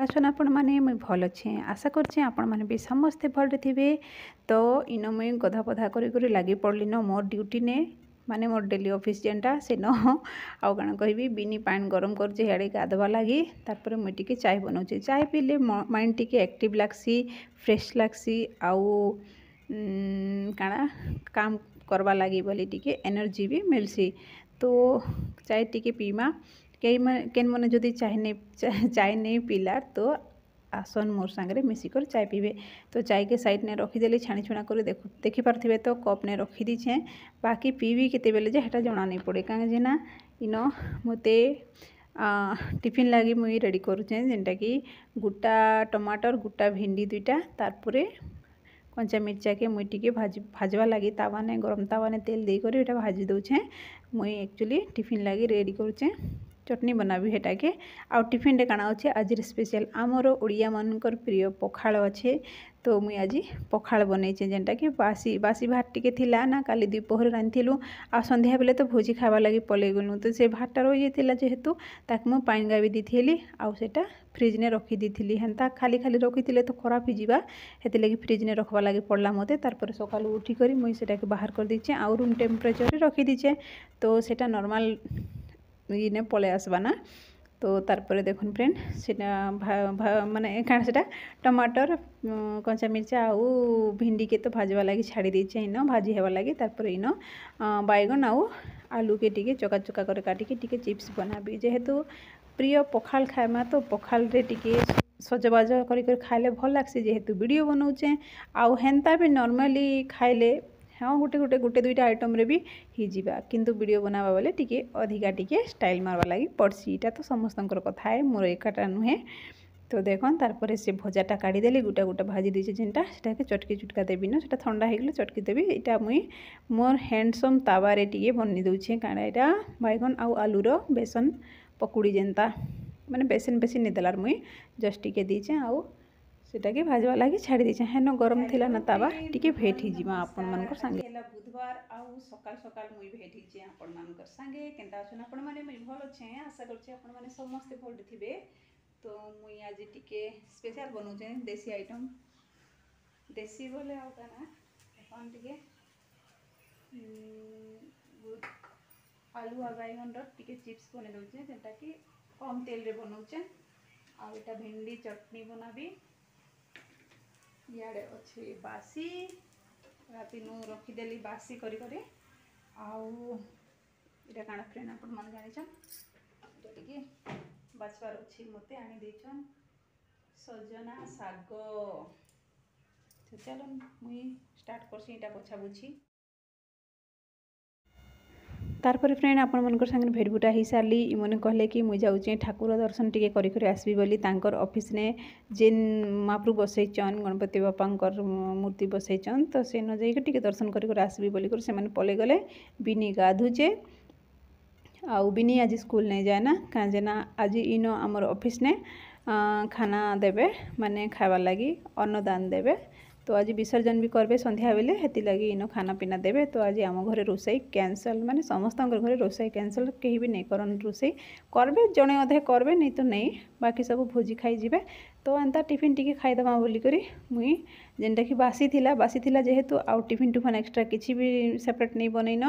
अछन आपण मैंने मुई भल अच्छे आशा करछे आपण मैंने भी समस्ते भल थे। तो इन मुई गधा पधा कर लगी पड़ली न मोर ड्यूटी ने माने मोर डेली ऑफिस जेनटा से न आउ कण कहबी बिनी पानी गरम कर हियाड़े गाधवा लगी तार मुई टिके चाय बनाऊे। चाय पीले माइंड टिके एक्टिव लागसी फ्रेश लागसी आउ काଣା काम करवा लगी बोली टिके एनर्जी भी मिलसी। तो चाय टिके पीमा केन मैंने जदि चाय नहीं पीला तो आसन मोर सांगे मिसिकर चाय पीबे। तो चाय के साइड ने रखीदेली छाणी छुणा कर देखी पारे तो कप ने रखी दीछे बाकी पीवी केते बेले जे हेटा जना नहीं पड़े कहीं ना इन मते टिफिन लगी मुई रेडी करुचे जेनटा कि गोटा टमाटर गोटा भिंडी दुईटा तारपरे कंचा मिर्चा के मुई टिके भाजवा लगी तावाने गरम तावाने तेल देकर एटा भाजी दौचे। मुई एक्चुअली टिफिन लगी रेडी करुचे चटनी बनाबी हेटा के आउ टिफिन रे काना अच्छे आज स्पेशल आमर ओडिया मानकर प्रिय पखाल अच्छे। तो मुई आज पखाल बनईचे जेनटा कि बासी भात टिके थिला ना काली दुपहर रांधिलु आ संध्या बेले तो भोजी खावा लगी पलई गलु। तो से भातटा रही जाता जेहेतु ताक मु पानी गावी दीथी आउ सेटा फ्रिज ने रखी दीथी हेन्ता खाली खाली रखी तो खराब ही जावा हेति लगी फ्रिज ने रखवा लगी पड़ला मते। तार सकाल उठी करी मुई सेटा के बाहर कर दीचे आउ रूम टेम्परेचर रखी दीचे तो सेटा नॉर्मल इने पले आसबा ना। तो तारपरे देखुन फ्रेंड सेटा माने काण सेटा टमाटर कंचा मिर्चा आउ भिंडी के तो भाजवा लगी छाड़ी दीचे इन भाजी हेवा लगी तारपरे इन बैगन आउ आलू के टिके चका चका कर काटिके टिके चिप्स बनाबी जेहेतु प्रिय पखाल खाएमा तो पखाल रे टिके सजबाज कर खाइले भल लागसी जेहेतु वीडियो बनाऊे आउ हेन्ता भी नॉर्मली खाइले हाँ गोटे दुईटा आइटम रे भी ही जीवा किंतु वीडियो बनावा बेले टिके अधिका टिके स्टाइल मारवा लगी पड़सी इटा तो समस्तंकर कथा है मोर एकाटा नुहे। तो देखन तारपरे से भजाटा काढ़ीदेली गोटा गोटा भाजी दीचे जेनटा सेटाके चटकी चुटका देवी ना सेटा ठंडा हो गले चटकी देवी इटा मुई मोर हैंडसम तावारे टिके बनी दउछे काଣା इटा बैगन आउ आलूर बेसन पकुड़ी जेनता माने बेसन बेसी नहीं देलार मुई जस्ट टिके दीचे आउ सेटा के भाजवा लगी छाड़ी दीचे हेन गरम थिला ना तावा टिके भेट ही जीवा आपन मानकर संगे बुधवार आउ सकाल सकाल मुई भेट ही आपन मानकर संगे केनता अछन आपन माने मुई भल अछि आशा करछि आपन माने समस्त भल थिबे। तो मुई आज टिके स्पेशल बनौचे देसी आइटम देसी बोले आ काना अपन टिके आलू आ बैगन टिके चिप्स बने दउचे जेंटा कि कम तेल रे बनौचे आ एटा भिंडी चटनी बनाबी इे अच्छे बासी राति नु रखीदेली बासी करी करी आउ इटा काଣା फ्रेंड आपण मन जानिछन टिके बाछवार अच्छी मते आनी देछन सजना साग। चलो मुई स्टार्ट करसी इटा पछा बुझी तारपर फ्रेंड आपण मनकर संगे भेटबुटा ही सारी इमने कहले कि मुई जाऊँ ठाकुर दर्शन टिके करी आसबी बोली तांकर ऑफिस ने जेन महाप्रभु बसईचन गणपति बापांकर मूर्ति बसईचन तो से न जाइके टिके दर्शन करी आसबी बोली कर से पले गले बिनी गाधुचे आउ बिनी आज स्कूल नहीं जाए ना कहीं ना आज इन आमर ऑफिस ने खाना देवे माने खावा लगी अन्नदान देवे। तो आज विसर्जन भी करबे संध्या बेले हेती लगी इन खाना पीना देवे। तो आज आम घरे रोसई कैंसल माने समस्त घरे रोसई कैंसल कहीं भी नहीं करन रोसई करबे जड़े अधे करबे नहीं तो नहीं बाकी सब भोजी खाई जीवे। तो एंता टिफिन टिके खाईदमा बोली करी मुई जेनटा कि बासी थिला जेहेतु आउ टिफिन टुफान एक्स्ट्रा किसी भी सेपरेट नहीं बनईन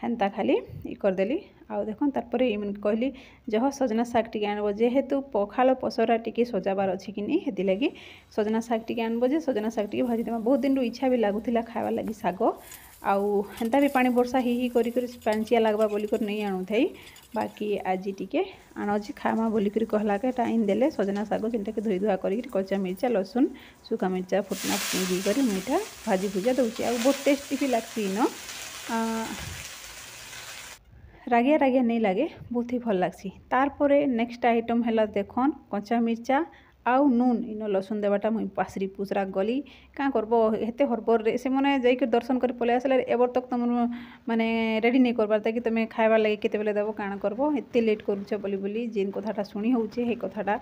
हेन्ता खाली करदेली आउ देखन तारपरे इमन कहली जह सजना साग टिके आनबो जेहेतु पखाल पसरा टिके सजाबार अछि कि नहीं हेती लगी सजना साग टिके आनबो जे सजना साग टिके भाजी देमा बहुत दिन इच्छा भी लागुथिला खावा लगी साग आउ हेन्ता भी पानी वर्षा ही करी पांचिया लागबा बोली कर नहीं आणु थाई बाकी आज टिके आणजी खामा बोली कर कहला के टाइम देले सजना साग जेनटा के धोई धुआ करी कच्चा मिर्चा लसुन सुखा मिर्चा फुटना फुटनी करी मीठा भाजी भुजा दउची आ बहुत टेस्टी भी लागसी न रागिया रागिया नहीं लगे बहुत ही भल लागसी। तारपरे नेक्स्ट आइटम हैला देखन कच्चा मिर्चा आउ नून इन लसुन देवाटा मुई पासरी पुसरा गली क्या करब हेते हरबर रे से मने जाइक दर्शन कर पले आसले एबर तक तुम माने रेडी नहीं करबार ताकि तुम खाइबा लगे केते बेले देबो काଣା करब एते लेट करूछ बोली बोली जेन कथाटा सुनी होउछे हे कथाटा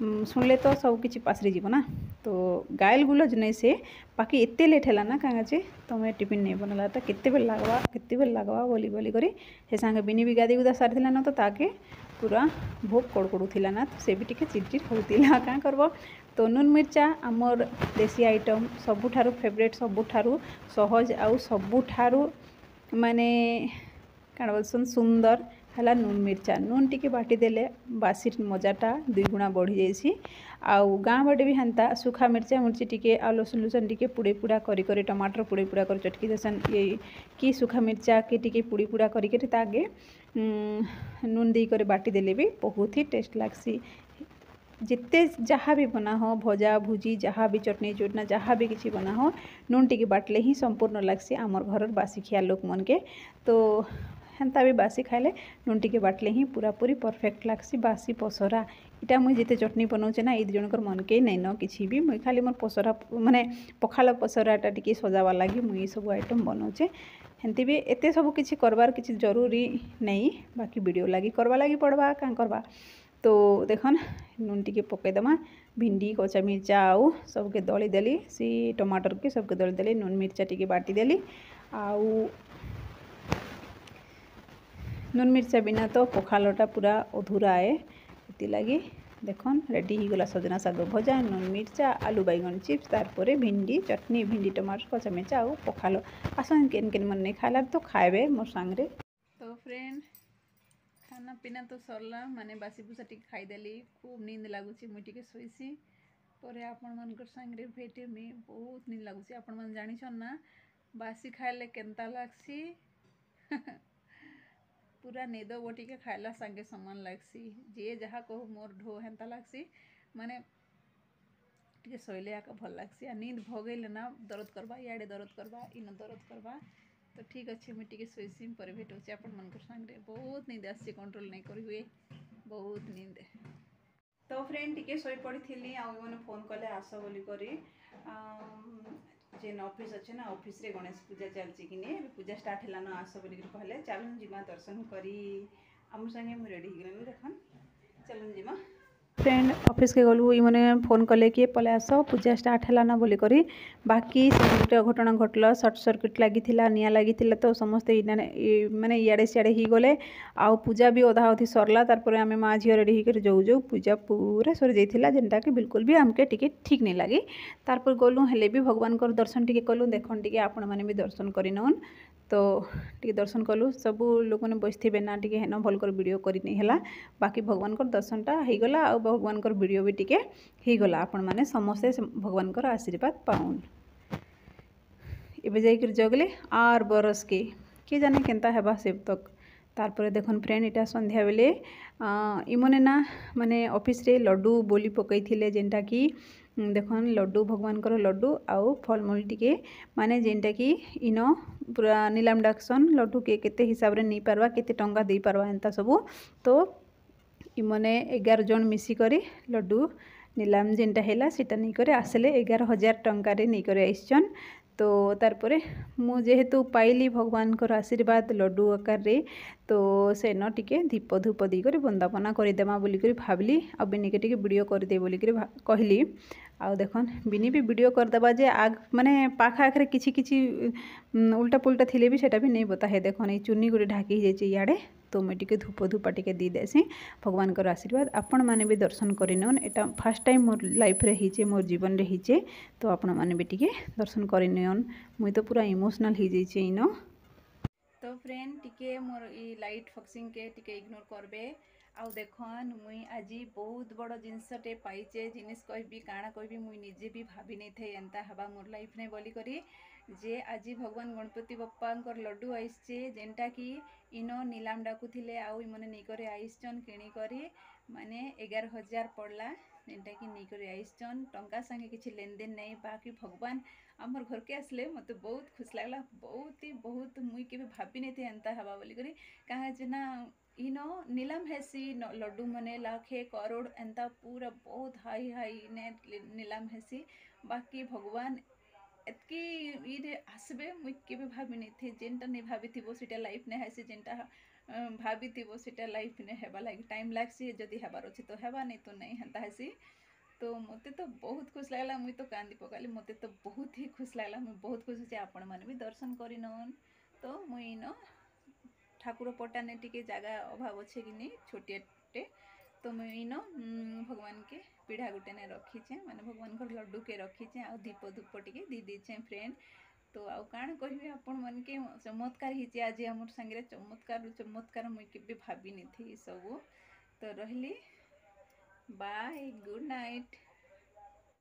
सुनले तो सब किछि पासरी जीव ना। तो गायल गुलज नहीं से बाकी एते लेट हैला ना कांगा जे तुम टिफिन नहीं बनला तो केते बेल लागवा बोली बोली करी हे संगे बिनी भी गादी गुदा सारी थिला न तो ताके पूरा भोग कड़कड़ूला ना तो से भी टिके चिड़चिड़ होता क्या करब। तो नून मिर्चा आमर देसी आइटम सबुठारु फेवरेट सबुठारु सहज आउ सबुठारु माने कण बोलसन सुंदर है नून मिर्चा। नून टिके बाटी देले बासी मजाटा 2 गुणा बढ़ी जाइसी। आउ गाँ बाटे भी हेन्ता सुखा मिर्चा मुर्ची टिके आ लसुन लुसन टिके पुड़े पुड़ा करी टमाटर पुड़े पुड़ा कर चटकी देसन ये कि सुखा मिर्चा के टिके पुड़ी पुड़ा करी तागे नून दी करे बाटी देले भी बहुत ही टेस्ट लागसी। जिते जहाँ भी बना हो भजा भुजी जहाँ भी चटनी चुटना जहाँ भी किसी बना हो नून टिके बाटले ही संपूर्ण लागसी आमर घर बासी खिया लोक मन के। तो हेन्ता भी बासी खाइले नून टिके बाटले ही पूरा पूरी परफेक्ट लागसी। बासी पसरा इटा मुई जिते चटनी बनाऊे ना 2 जनकर मन के नहीं न किसी भी मुई खाली मोर पसरा माने पखाल पसराटा टिके सजावा लगी मुई सब आइटम बनाऊे। हेन्ती भी एते सब किसी करबार किसी जरूरी नहीं बाकी वीडियो लगी करवा लगी पड़वा क्या करवा। तो देखन नून टिके पकईदमा भिंडी कचा मिर्चा आउ सबके दली देली सी टमाटर के सबके दली देली नून मिर्चा टिके बाटी देली। आउ नून मिर्चा बिना तो पखालटा पूरा अधूरा है इति लगी देखन रेडी ही गला सजना साग भजा नून मिर्चा आलू बैगन चिप्स तारपरे भिंडी चटनी भिंडी टमाटर कचा मिर्चा आउ पखाल आसन केन केन मन नहीं खाला तो खाएबे मोर सांगरे। तो फ्रेंड खाना पीना तो सरला माने बासी बुसा टिके खाईदेली खूब नींद लगुच मुझे शोसी पर आपण मन सांगे भेटे में बहुत नींद लगुच। आपण मन जानिछन ना बासी खाइले केनता लागसी पूरा निद बटिके खाइला संगे समान लागसी। जे जहाँ कहू मोर ढो हेन्ता लागसी माने टिके शोले आका भल लागसी आ नींद भगैले ना दर्द करबा इे दर्द करबा इन दर्द करबा। तो ठीक अच्छे मुझे टिके शोसी पर भेट होची आपण मन सांगे बहुत नींद आसी कंट्रोल नहीं करी हुए बहुत नींद। तो फ्रेंड टिके शोई पड़ी थी आने फोन कले आस बोली करी जेन ऑफिस अच्छे ना ऑफिस रे गणेश पूजा चलती कि नहीं पूजा स्टार्ट है ना आस बोल कहले चलन जीमा दर्शन करी आम संगे मुझे रेडी हो देखन चलन जीमा। फ्रेंड ऑफिस के गलु मैंने फोन कले कि पले आस पूजा स्टार्ट है ना बोली करी बाकी गोटे घटना घटल सर्ट सर्किट लगी निआ लगी तो समस्ते माने इे सियाड़े ही गले आउ पूजा भी अधा अधी सरला तार आम माँ झील रेडी होकर जो जो पूजा पूरा सरी जाइए जेनटा कि बिल्कुल भी आमके टिके ठीक नहीं लगी। तारपर गलु हेले भी भगवान को दर्शन टिके कलु देखन टिके आपण मैंने भी दर्शन करनौन। तो टी दर्शन कलु सबू लोक मैंने बसथे ना टी हेन भल कर वीडियो करनी है बाकी भगवान को दर्शनटा होगला आ भगवान को वीडियो भी टिके होगला आपण मैंने समस्ते भगवान को आशीर्वाद पाउन। एबे जाइकर जगले आर बरस के किए जाने केनता हेबा सेब तक। तारपर देखन फ्रेंड इटा संध्या बेले इमने ना माने ऑफिस रे लड्डू बोली पकई थिले जेनटा कि देखन लड्डू भगवान को लड्डू आउ फलमूल टिके माने जेनटा कि इन पूरा नीलाम डाकसन लड्डू के केते हिसाब रे नहीं पारवा केते टंका दे पारवा एंता सबू। तो इमने 11 जन मिसिकरी लड्डू नीलाम जेनटा हैला सेटा नहीं करे आसले 11,000 टंका रे नहीं करे आइछन। तो तारपरे मु जेहेतु पाइली भगवान को आशीर्वाद लड्डू आकार रे तो से न टिके दीप धूप देकर बंदापना करदेमा बोलिक भावली आ बिनी के टिके वीडियो करदे बोलिक कहली। आउ देखन बिनी भी वीडियो करदेबा जे आग माने पाखा आखरे किछि किछि उल्टा पुल्टा थिले भी सेटा भी नहीं बता है। देखन ये चुन्नी गुड़े ढाकी जाइए इे तो मुझे टिके धूप धूपा टिके दी देसी भगवान को आशीर्वाद आपण मैंने भी दर्शन करनौन। एटा फर्स्ट टाइम मोर लाइफ रे हिचे मोर जीवन रे हिचे तो आपण मैंने भी टिके दर्शन करनौन मुई तो पूरा इमोशनल हो जाइए इन। तो फ्रेंड टिके मोर ई लाइट फक्सिंग के टिके इग्नोर करबे। आउ देखन मुई आज बहुत बड़ जिनसटे पाइचे जिनिस कहबी काଣା कहबी मुई निजे भी भाभी नहीं थे एंता हवा मोर लाइफ ने बोली करी जे आज भगवान गणपति बप्पा लड्डू आइसचे जेनटा कि इनो नीलाम डाकुथिले आउ इमने नहीं करे आइसचन किणी करी माने 11,000 पड़ला जेनटा कि नहीं करे आइसचन टंका संगे किसी लेन देन नहीं बाकी भगवान आमर घर के आसले मत बहुत खुश लगला बहुत मुई के भाभी नहीं थे एंता हवा बोली करी कहाँ ना इनो नीलाम हेसी लड्डू मने लाखे करोड़ एंता पूरा बहुत हाई हाई ने नीलाम हेसी बाकी भगवान एतकी ये आसबे मुई के भाभी नहीं थी जेनटा नहीं भाभी थी सीटा लाइफ ने हेसी जेनटा भाभी थी सीटा लाइफ ने हेबा लगी टाइम लागसी जदि हेबार अच्छे तो हेबा नहीं तो नहीं हेन्ता हेसी। तो मते तो बहुत खुश लगला मुई तो कांदी पकाली मते तो बहुत ही खुश लगला मुई बहुत खुश होची आपण माने भी दर्शन करिनौन। तो मुई इन ठाकुर पटाने टिके जगह अभाव अच्छे कि नहीं छोटिया टे तो मुझे इन भगवान के पीढ़ा गुटे ने रखीचे माने भगवान को लड्डू के रखीचे आ दीप धूप टे दी दीचे फ्रेंड। तो आउ काण कहि आपण मन के चमत्कार ही आज आम संगे चमत्कार चमत्कार मुझे केबे भाभी नी थी सब। तो रहली बाय गुड नाइट।